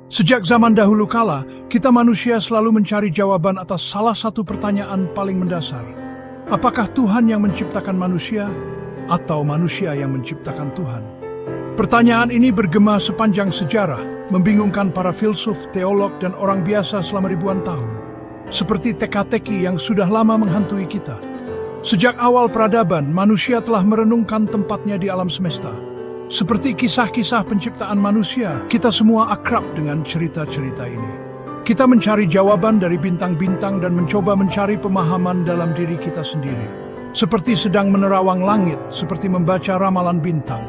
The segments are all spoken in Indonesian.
Sejak zaman dahulu kala, kita manusia selalu mencari jawaban atas salah satu pertanyaan paling mendasar. Apakah Tuhan yang menciptakan manusia, atau manusia yang menciptakan Tuhan? Pertanyaan ini bergema sepanjang sejarah, membingungkan para filsuf, teolog, dan orang biasa selama ribuan tahun. Seperti teka-teki yang sudah lama menghantui kita. Sejak awal peradaban, manusia telah merenungkan tempatnya di alam semesta. Seperti kisah-kisah penciptaan manusia, kita semua akrab dengan cerita-cerita ini. Kita mencari jawaban dari bintang-bintang dan mencoba mencari pemahaman dalam diri kita sendiri. Seperti sedang menerawang langit, seperti membaca ramalan bintang.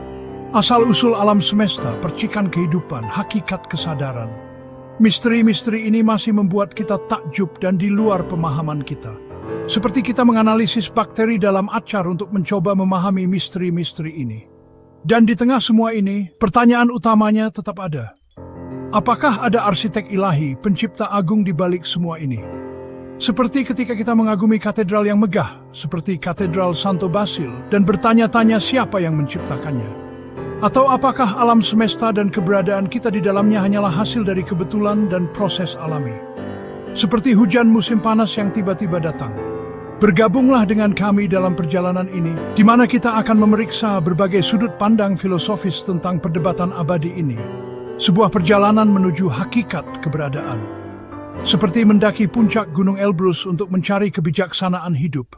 Asal-usul alam semesta, percikan kehidupan, hakikat kesadaran. Misteri-misteri ini masih membuat kita takjub dan di luar pemahaman kita. Seperti kita menganalisis bakteri dalam acar untuk mencoba memahami misteri-misteri ini. Dan di tengah semua ini, pertanyaan utamanya tetap ada. Apakah ada arsitek ilahi, pencipta agung di balik semua ini? Seperti ketika kita mengagumi katedral yang megah, seperti Katedral Santo Basil, dan bertanya-tanya siapa yang menciptakannya. Atau apakah alam semesta dan keberadaan kita di dalamnya hanyalah hasil dari kebetulan dan proses alami? Seperti hujan musim panas yang tiba-tiba datang. Bergabunglah dengan kami dalam perjalanan ini, di mana kita akan memeriksa berbagai sudut pandang filosofis tentang perdebatan abadi ini. Sebuah perjalanan menuju hakikat keberadaan. Seperti mendaki puncak Gunung Elbrus untuk mencari kebijaksanaan hidup.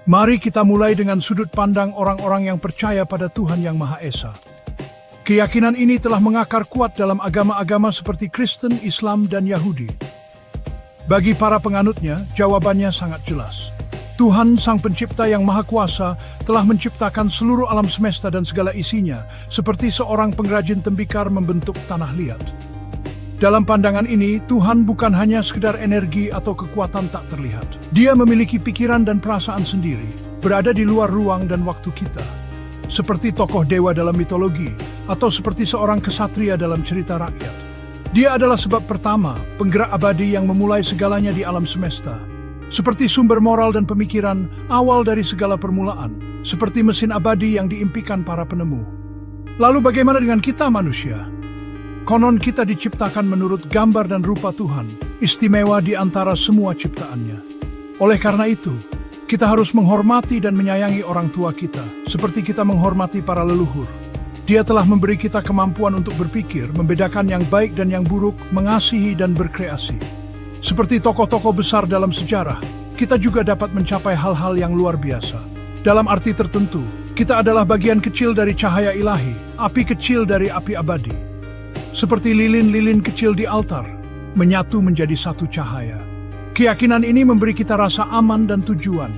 Mari kita mulai dengan sudut pandang orang-orang yang percaya pada Tuhan Yang Maha Esa. Keyakinan ini telah mengakar kuat dalam agama-agama seperti Kristen, Islam, dan Yahudi. Bagi para penganutnya, jawabannya sangat jelas. Tuhan, Sang Pencipta yang Maha Kuasa, telah menciptakan seluruh alam semesta dan segala isinya, seperti seorang pengrajin tembikar membentuk tanah liat. Dalam pandangan ini, Tuhan bukan hanya sekedar energi atau kekuatan tak terlihat. Dia memiliki pikiran dan perasaan sendiri, berada di luar ruang dan waktu kita. Seperti tokoh dewa dalam mitologi, atau seperti seorang kesatria dalam cerita rakyat. Dia adalah sebab pertama, penggerak abadi yang memulai segalanya di alam semesta. Seperti sumber moral dan pemikiran, awal dari segala permulaan. Seperti mesin abadi yang diimpikan para penemu. Lalu bagaimana dengan kita manusia? Konon kita diciptakan menurut gambar dan rupa Tuhan, istimewa di antara semua ciptaannya. Oleh karena itu, kita harus menghormati dan menyayangi orang tua kita, seperti kita menghormati para leluhur. Dia telah memberi kita kemampuan untuk berpikir, membedakan yang baik dan yang buruk, mengasihi dan berkreasi. Seperti tokoh-tokoh besar dalam sejarah, kita juga dapat mencapai hal-hal yang luar biasa. Dalam arti tertentu, kita adalah bagian kecil dari cahaya ilahi, api kecil dari api abadi. Seperti lilin-lilin kecil di altar, menyatu menjadi satu cahaya. Keyakinan ini memberi kita rasa aman dan tujuan.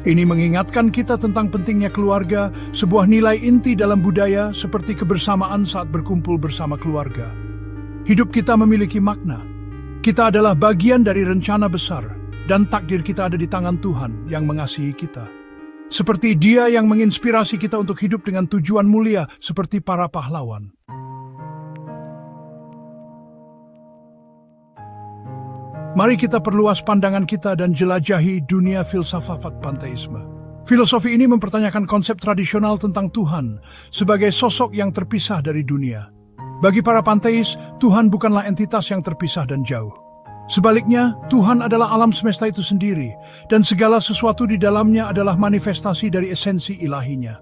Ini mengingatkan kita tentang pentingnya keluarga, sebuah nilai inti dalam budaya seperti kebersamaan saat berkumpul bersama keluarga. Hidup kita memiliki makna. Kita adalah bagian dari rencana besar, dan takdir kita ada di tangan Tuhan yang mengasihi kita. Seperti Dia yang menginspirasi kita untuk hidup dengan tujuan mulia seperti para pahlawan. Mari kita perluas pandangan kita dan jelajahi dunia filsafat panteisme. Filosofi ini mempertanyakan konsep tradisional tentang Tuhan sebagai sosok yang terpisah dari dunia. Bagi para panteis, Tuhan bukanlah entitas yang terpisah dan jauh. Sebaliknya, Tuhan adalah alam semesta itu sendiri, dan segala sesuatu di dalamnya adalah manifestasi dari esensi ilahinya.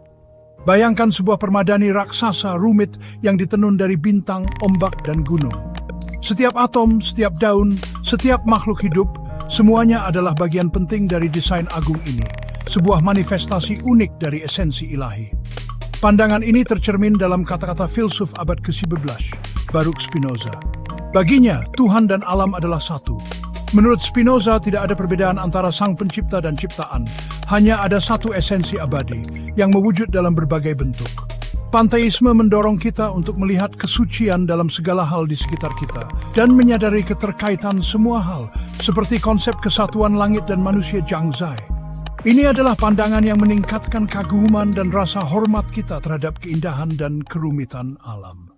Bayangkan sebuah permadani raksasa rumit yang ditenun dari bintang, ombak, dan gunung. Setiap atom, setiap daun, setiap makhluk hidup, semuanya adalah bagian penting dari desain agung ini. Sebuah manifestasi unik dari esensi ilahi. Pandangan ini tercermin dalam kata-kata filsuf abad ke-11, Baruch Spinoza. Baginya, Tuhan dan alam adalah satu. Menurut Spinoza, tidak ada perbedaan antara Sang Pencipta dan ciptaan. Hanya ada satu esensi abadi, yang mewujud dalam berbagai bentuk. Panteisme mendorong kita untuk melihat kesucian dalam segala hal di sekitar kita dan menyadari keterkaitan semua hal, seperti konsep kesatuan langit dan manusia Zhangzai. Ini adalah pandangan yang meningkatkan kaguman dan rasa hormat kita terhadap keindahan dan kerumitan alam.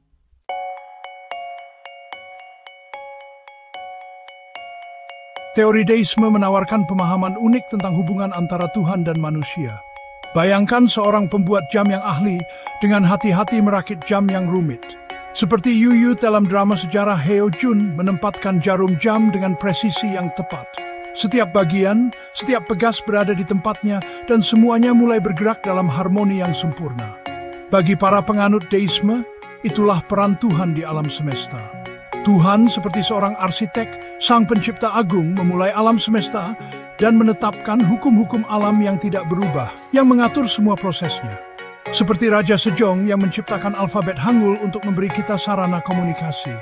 Teori deisme menawarkan pemahaman unik tentang hubungan antara Tuhan dan manusia. Bayangkan seorang pembuat jam yang ahli dengan hati-hati merakit jam yang rumit. Seperti Yu Yu dalam drama sejarah Heo Jun menempatkan jarum jam dengan presisi yang tepat. Setiap bagian, setiap pegas berada di tempatnya dan semuanya mulai bergerak dalam harmoni yang sempurna. Bagi para penganut deisme, itulah peran Tuhan di alam semesta. Tuhan seperti seorang arsitek, sang pencipta agung memulai alam semesta dan menetapkan hukum-hukum alam yang tidak berubah, yang mengatur semua prosesnya. Seperti Raja Sejong yang menciptakan alfabet Hangul untuk memberi kita sarana komunikasi.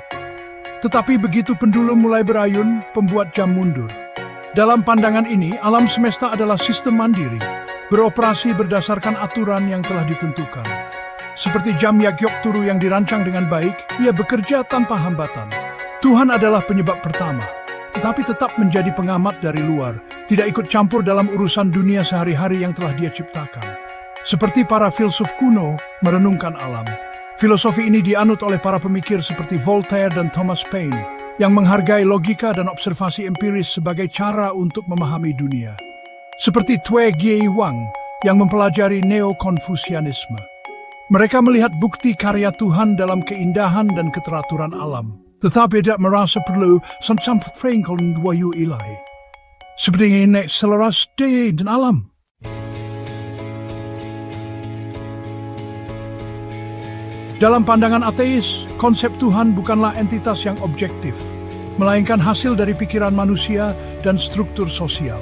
Tetapi begitu pendulum mulai berayun, pembuat jam mundur. Dalam pandangan ini, alam semesta adalah sistem mandiri, beroperasi berdasarkan aturan yang telah ditentukan. Seperti jam Yagyok Turu yang dirancang dengan baik, ia bekerja tanpa hambatan. Tuhan adalah penyebab pertama, tetapi tetap menjadi pengamat dari luar, tidak ikut campur dalam urusan dunia sehari-hari yang telah dia ciptakan. Seperti para filsuf kuno merenungkan alam. Filosofi ini dianut oleh para pemikir seperti Voltaire dan Thomas Paine, yang menghargai logika dan observasi empiris sebagai cara untuk memahami dunia. Seperti Tue Gie Wang yang mempelajari neo-konfusianisme. Mereka melihat bukti karya Tuhan dalam keindahan dan keteraturan alam, tetapi tidak merasa perlu sampai wayu ilahi. Seperti ini selaras dan alam. Dalam pandangan ateis, konsep Tuhan bukanlah entitas yang objektif, melainkan hasil dari pikiran manusia dan struktur sosial.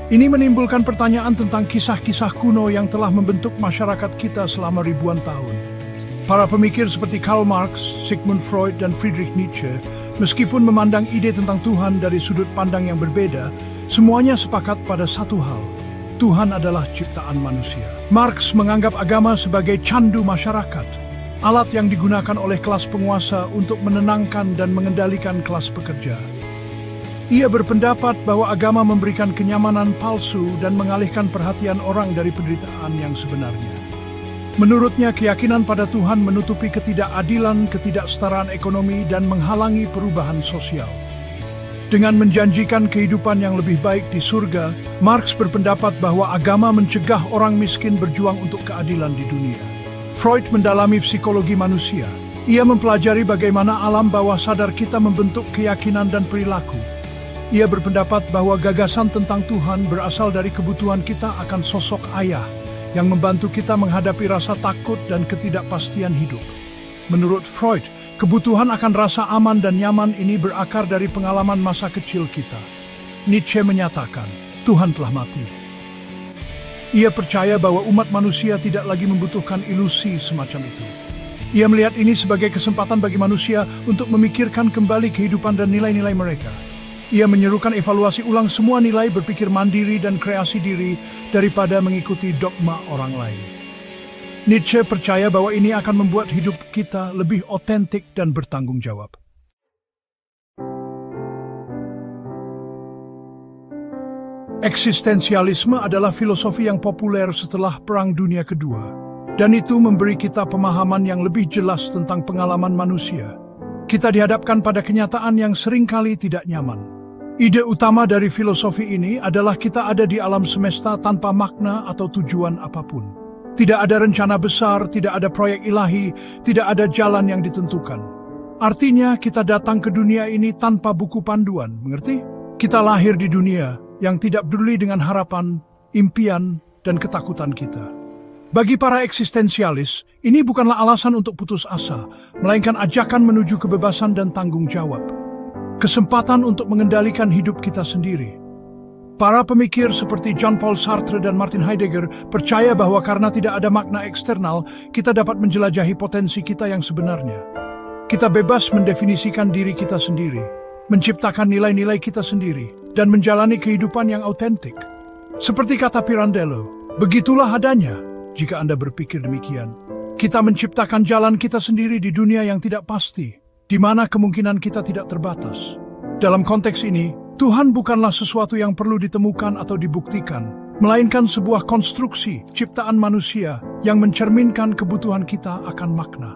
Ini menimbulkan pertanyaan tentang kisah-kisah kuno yang telah membentuk masyarakat kita selama ribuan tahun. Para pemikir seperti Karl Marx, Sigmund Freud, dan Friedrich Nietzsche, meskipun memandang ide tentang Tuhan dari sudut pandang yang berbeda, semuanya sepakat pada satu hal: Tuhan adalah ciptaan manusia. Marx menganggap agama sebagai candu masyarakat, alat yang digunakan oleh kelas penguasa untuk menenangkan dan mengendalikan kelas pekerja. Ia berpendapat bahwa agama memberikan kenyamanan palsu dan mengalihkan perhatian orang dari penderitaan yang sebenarnya. Menurutnya, keyakinan pada Tuhan menutupi ketidakadilan, ketidaksetaraan ekonomi, dan menghalangi perubahan sosial. Dengan menjanjikan kehidupan yang lebih baik di surga, Marx berpendapat bahwa agama mencegah orang miskin berjuang untuk keadilan di dunia. Freud mendalami psikologi manusia. Ia mempelajari bagaimana alam bawah sadar kita membentuk keyakinan dan perilaku. Ia berpendapat bahwa gagasan tentang Tuhan berasal dari kebutuhan kita akan sosok ayah yang membantu kita menghadapi rasa takut dan ketidakpastian hidup. Menurut Freud, kebutuhan akan rasa aman dan nyaman ini berakar dari pengalaman masa kecil kita. Nietzsche menyatakan, Tuhan telah mati. Ia percaya bahwa umat manusia tidak lagi membutuhkan ilusi semacam itu. Ia melihat ini sebagai kesempatan bagi manusia untuk memikirkan kembali kehidupan dan nilai-nilai mereka. Ia menyerukan evaluasi ulang semua nilai, berpikir mandiri dan kreasi diri daripada mengikuti dogma orang lain. Nietzsche percaya bahwa ini akan membuat hidup kita lebih otentik dan bertanggung jawab. Eksistensialisme adalah filosofi yang populer setelah Perang Dunia Kedua, dan itu memberi kita pemahaman yang lebih jelas tentang pengalaman manusia. Kita dihadapkan pada kenyataan yang seringkali tidak nyaman. Ide utama dari filosofi ini adalah kita ada di alam semesta tanpa makna atau tujuan apapun. Tidak ada rencana besar, tidak ada proyek ilahi, tidak ada jalan yang ditentukan. Artinya kita datang ke dunia ini tanpa buku panduan, mengerti? Kita lahir di dunia yang tidak peduli dengan harapan, impian, dan ketakutan kita. Bagi para eksistensialis, ini bukanlah alasan untuk putus asa, melainkan ajakan menuju kebebasan dan tanggung jawab. Kesempatan untuk mengendalikan hidup kita sendiri. Para pemikir seperti Jean-Paul Sartre dan Martin Heidegger percaya bahwa karena tidak ada makna eksternal, kita dapat menjelajahi potensi kita yang sebenarnya. Kita bebas mendefinisikan diri kita sendiri, menciptakan nilai-nilai kita sendiri, dan menjalani kehidupan yang autentik. Seperti kata Pirandello, begitulah adanya jika Anda berpikir demikian. Kita menciptakan jalan kita sendiri di dunia yang tidak pasti, di mana kemungkinan kita tidak terbatas. Dalam konteks ini, Tuhan bukanlah sesuatu yang perlu ditemukan atau dibuktikan, melainkan sebuah konstruksi ciptaan manusia yang mencerminkan kebutuhan kita akan makna.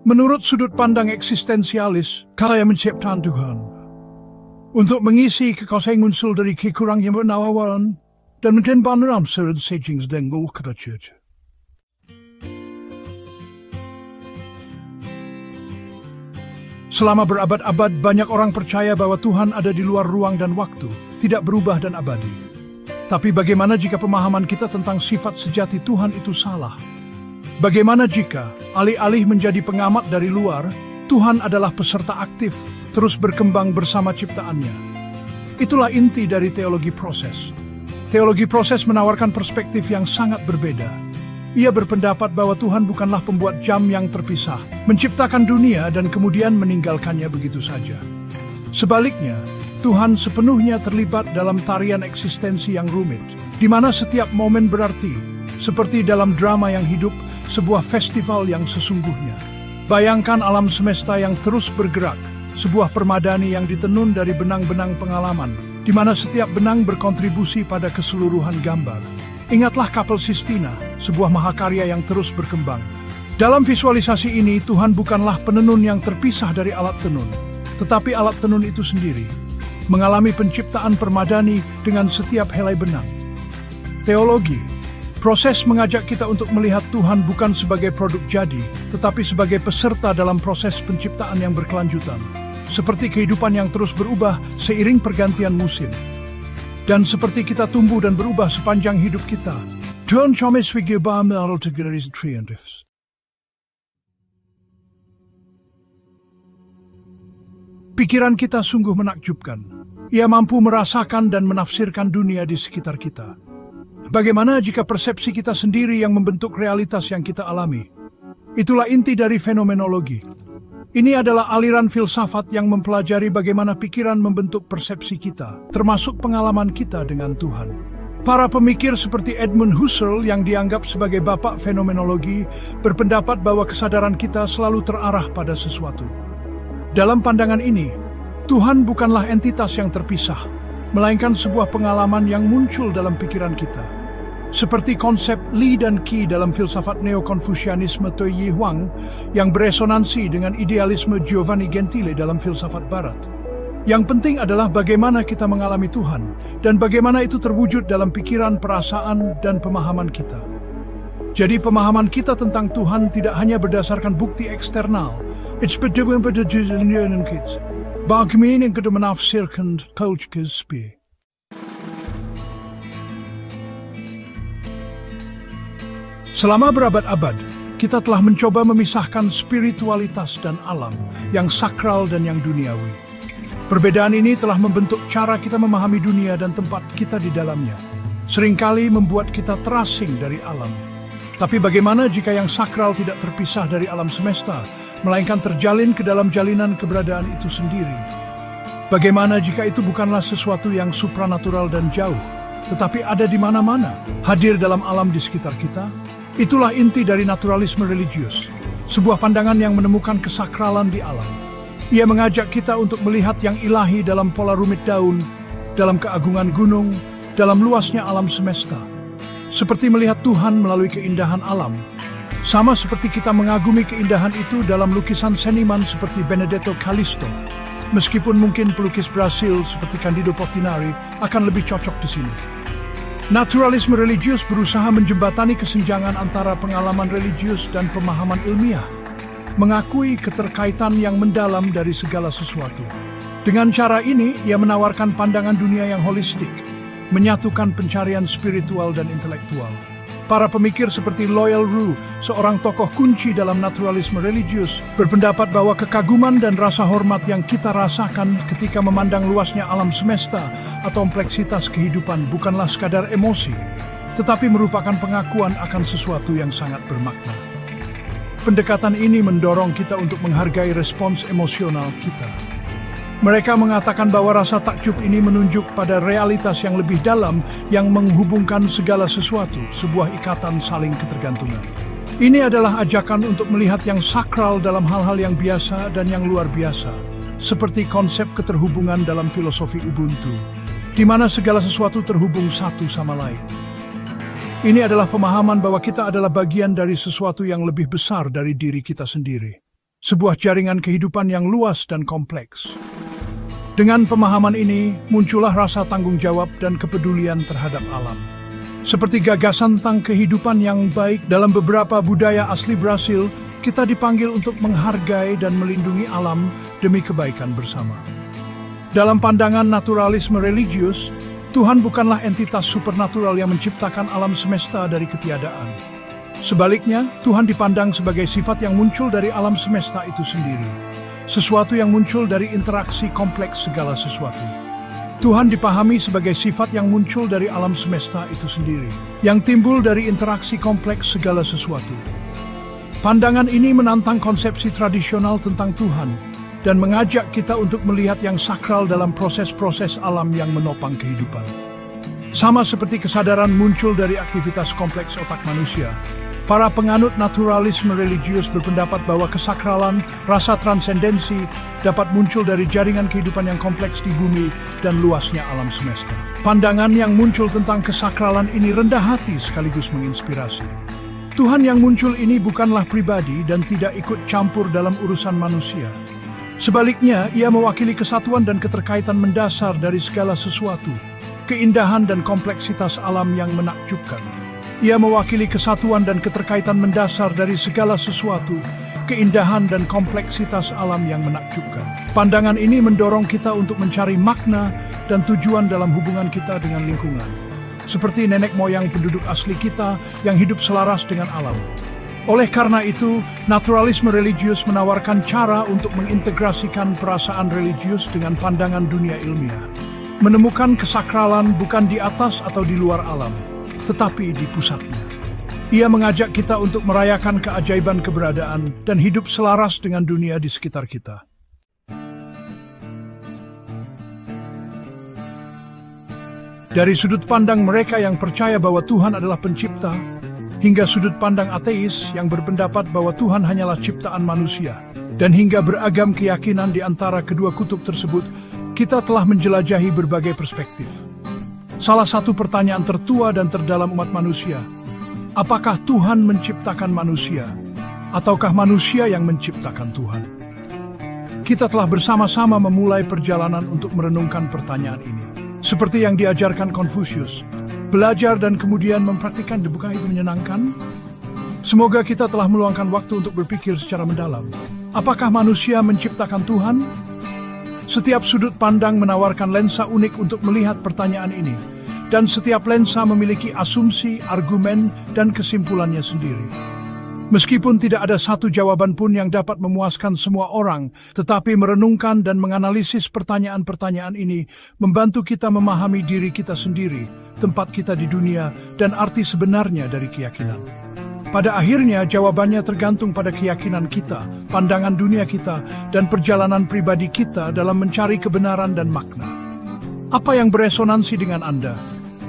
Menurut sudut pandang eksistensialis, kata yang menciptakan Tuhan untuk mengisi kekosongan muncul dari kekurangan penawaran dan mungkin paneram serad sejings denggul kata church. Selama berabad-abad, banyak orang percaya bahwa Tuhan ada di luar ruang dan waktu, tidak berubah dan abadi. Tapi bagaimana jika pemahaman kita tentang sifat sejati Tuhan itu salah? Bagaimana jika, alih-alih menjadi pengamat dari luar, Tuhan adalah peserta aktif, terus berkembang bersama ciptaannya? Itulah inti dari teologi proses. Teologi proses menawarkan perspektif yang sangat berbeda. Ia berpendapat bahwa Tuhan bukanlah pembuat jam yang terpisah, menciptakan dunia dan kemudian meninggalkannya begitu saja. Sebaliknya, Tuhan sepenuhnya terlibat dalam tarian eksistensi yang rumit, di mana setiap momen berarti, seperti dalam drama yang hidup, sebuah festival yang sesungguhnya. Bayangkan alam semesta yang terus bergerak, sebuah permadani yang ditenun dari benang-benang pengalaman, di mana setiap benang berkontribusi pada keseluruhan gambar. Ingatlah kapal Sistina, sebuah mahakarya yang terus berkembang. Dalam visualisasi ini, Tuhan bukanlah penenun yang terpisah dari alat tenun, tetapi alat tenun itu sendiri, mengalami penciptaan permadani dengan setiap helai benang. Teologi, proses mengajak kita untuk melihat Tuhan bukan sebagai produk jadi, tetapi sebagai peserta dalam proses penciptaan yang berkelanjutan, seperti kehidupan yang terus berubah seiring pergantian musim. Dan seperti kita tumbuh dan berubah sepanjang hidup kita. Tuhan chomis figurba meral tegeris triumphs. Pikiran kita sungguh menakjubkan. Ia mampu merasakan dan menafsirkan dunia di sekitar kita. Bagaimana jika persepsi kita sendiri yang membentuk realitas yang kita alami? Itulah inti dari fenomenologi. Ini adalah aliran filsafat yang mempelajari bagaimana pikiran membentuk persepsi kita, termasuk pengalaman kita dengan Tuhan. Para pemikir seperti Edmund Husserl yang dianggap sebagai bapak fenomenologi berpendapat bahwa kesadaran kita selalu terarah pada sesuatu. Dalam pandangan ini, Tuhan bukanlah entitas yang terpisah, melainkan sebuah pengalaman yang muncul dalam pikiran kita. Seperti konsep Li dan Qi dalam filsafat neo-konfusianisme Tui Huang yang beresonansi dengan idealisme Giovanni Gentile dalam filsafat Barat. Yang penting adalah bagaimana kita mengalami Tuhan dan bagaimana itu terwujud dalam pikiran, perasaan, dan pemahaman kita. Jadi pemahaman kita tentang Tuhan tidak hanya berdasarkan bukti eksternal. It's berdasarkan pada jalanan kita. Bagaimana kita menafsirkan kultur spi. Selama berabad-abad, kita telah mencoba memisahkan spiritualitas dan alam, yang sakral dan yang duniawi. Perbedaan ini telah membentuk cara kita memahami dunia dan tempat kita di dalamnya. Seringkali membuat kita terasing dari alam. Tapi bagaimana jika yang sakral tidak terpisah dari alam semesta, melainkan terjalin ke dalam jalinan keberadaan itu sendiri? Bagaimana jika itu bukanlah sesuatu yang supranatural dan jauh, tetapi ada di mana-mana, hadir dalam alam di sekitar kita? Itulah inti dari naturalisme religius, sebuah pandangan yang menemukan kesakralan di alam. Ia mengajak kita untuk melihat yang ilahi dalam pola rumit daun, dalam keagungan gunung, dalam luasnya alam semesta. Seperti melihat Tuhan melalui keindahan alam. Sama seperti kita mengagumi keindahan itu dalam lukisan seniman seperti Benedetto Callisto. Meskipun mungkin pelukis Brasil seperti Candido Portinari akan lebih cocok di sini. Naturalisme religius berusaha menjembatani kesenjangan antara pengalaman religius dan pemahaman ilmiah, mengakui keterkaitan yang mendalam dari segala sesuatu. Dengan cara ini, ia menawarkan pandangan dunia yang holistik, menyatukan pencarian spiritual dan intelektual. Para pemikir seperti Loyal Rue, seorang tokoh kunci dalam naturalisme religius, berpendapat bahwa kekaguman dan rasa hormat yang kita rasakan ketika memandang luasnya alam semesta atau kompleksitas kehidupan bukanlah sekadar emosi, tetapi merupakan pengakuan akan sesuatu yang sangat bermakna. Pendekatan ini mendorong kita untuk menghargai respons emosional kita. Mereka mengatakan bahwa rasa takjub ini menunjuk pada realitas yang lebih dalam yang menghubungkan segala sesuatu, sebuah ikatan saling ketergantungan. Ini adalah ajakan untuk melihat yang sakral dalam hal-hal yang biasa dan yang luar biasa, seperti konsep keterhubungan dalam filosofi Ubuntu, di mana segala sesuatu terhubung satu sama lain. Ini adalah pemahaman bahwa kita adalah bagian dari sesuatu yang lebih besar dari diri kita sendiri, sebuah jaringan kehidupan yang luas dan kompleks. Dengan pemahaman ini, muncullah rasa tanggung jawab dan kepedulian terhadap alam. Seperti gagasan tentang kehidupan yang baik dalam beberapa budaya asli Brasil, kita dipanggil untuk menghargai dan melindungi alam demi kebaikan bersama. Dalam pandangan naturalisme religius, Tuhan bukanlah entitas supernatural yang menciptakan alam semesta dari ketiadaan. Sebaliknya, Tuhan dipandang sebagai sifat yang muncul dari alam semesta itu sendiri. Sesuatu yang muncul dari interaksi kompleks segala sesuatu. Tuhan dipahami sebagai sifat yang muncul dari alam semesta itu sendiri, yang timbul dari interaksi kompleks segala sesuatu. Pandangan ini menantang konsepsi tradisional tentang Tuhan, dan mengajak kita untuk melihat yang sakral dalam proses-proses alam yang menopang kehidupan. Sama seperti kesadaran muncul dari aktivitas kompleks otak manusia, para penganut naturalisme religius berpendapat bahwa kesakralan, rasa transendensi dapat muncul dari jaringan kehidupan yang kompleks di bumi dan luasnya alam semesta. Pandangan yang muncul tentang kesakralan ini rendah hati sekaligus menginspirasi. Tuhan yang muncul ini bukanlah pribadi dan tidak ikut campur dalam urusan manusia. Sebaliknya, ia mewakili kesatuan dan keterkaitan mendasar dari segala sesuatu, keindahan dan kompleksitas alam yang menakjubkan. Ia mewakili kesatuan dan keterkaitan mendasar dari segala sesuatu, keindahan dan kompleksitas alam yang menakjubkan. Pandangan ini mendorong kita untuk mencari makna dan tujuan dalam hubungan kita dengan lingkungan. Seperti nenek moyang penduduk asli kita yang hidup selaras dengan alam. Oleh karena itu, naturalisme religius menawarkan cara untuk mengintegrasikan perasaan religius dengan pandangan dunia ilmiah. Menemukan kesakralan bukan di atas atau di luar alam, tetapi di pusatnya. Ia mengajak kita untuk merayakan keajaiban keberadaan dan hidup selaras dengan dunia di sekitar kita. Dari sudut pandang mereka yang percaya bahwa Tuhan adalah pencipta, hingga sudut pandang ateis yang berpendapat bahwa Tuhan hanyalah ciptaan manusia, dan hingga beragam keyakinan di antara kedua kutub tersebut, kita telah menjelajahi berbagai perspektif. Salah satu pertanyaan tertua dan terdalam umat manusia, apakah Tuhan menciptakan manusia, ataukah manusia yang menciptakan Tuhan? Kita telah bersama-sama memulai perjalanan untuk merenungkan pertanyaan ini. Seperti yang diajarkan Konfusius, belajar dan kemudian mempraktikkan, bukan itu menyenangkan? Semoga kita telah meluangkan waktu untuk berpikir secara mendalam. Apakah manusia menciptakan Tuhan? Setiap sudut pandang menawarkan lensa unik untuk melihat pertanyaan ini, dan setiap lensa memiliki asumsi, argumen, dan kesimpulannya sendiri. Meskipun tidak ada satu jawaban pun yang dapat memuaskan semua orang, tetapi merenungkan dan menganalisis pertanyaan-pertanyaan ini membantu kita memahami diri kita sendiri, tempat kita di dunia, dan arti sebenarnya dari keyakinan. Pada akhirnya, jawabannya tergantung pada keyakinan kita, pandangan dunia kita, dan perjalanan pribadi kita dalam mencari kebenaran dan makna. Apa yang beresonansi dengan Anda?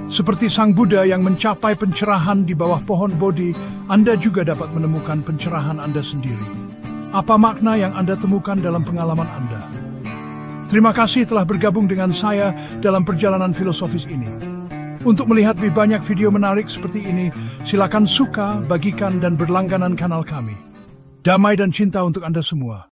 Seperti Sang Buddha yang mencapai pencerahan di bawah pohon Bodhi, Anda juga dapat menemukan pencerahan Anda sendiri. Apa makna yang Anda temukan dalam pengalaman Anda? Terima kasih telah bergabung dengan saya dalam perjalanan filosofis ini. Untuk melihat lebih banyak video menarik seperti ini, silakan suka, bagikan, dan berlangganan kanal kami. Damai dan cinta untuk Anda semua.